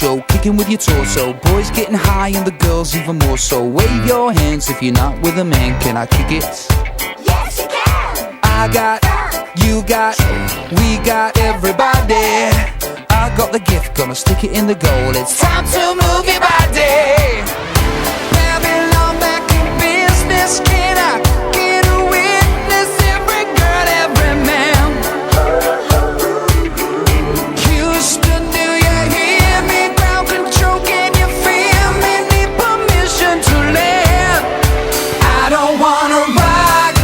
so, kicking with your torso. Boys getting high and the girls even more so. Wave your hands if you're not with a man. Can I kick it? Yes, you can. I got, you got, we got everybody. I got the gift, gonna stick it in the goal. It's time to move your body. Babylon back in business. Can I get a witness? Every girl, every man. Houston, do you hear me? Ground control, can you feel me? Need permission to land. I don't wanna rock,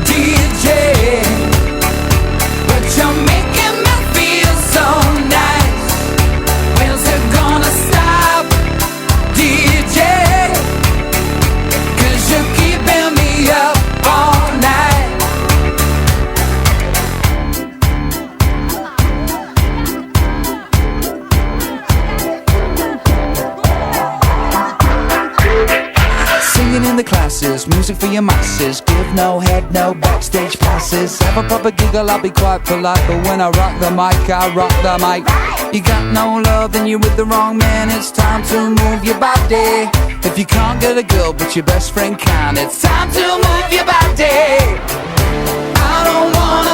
DJ, but you're making me feel so nice. When's it gonna stop, DJ? 'Cause you're keeping me up all night. Singing in the classes, music for your masses. Give no head, no backstage passes. Have a proper giggle, I'll be quite polite, but when I rock the mic, I rock the mic. You got no love, then you're with the wrong man. It's time to move your body. If you can't get a girl, but your best friend can, it's time to move your body. I don't wanna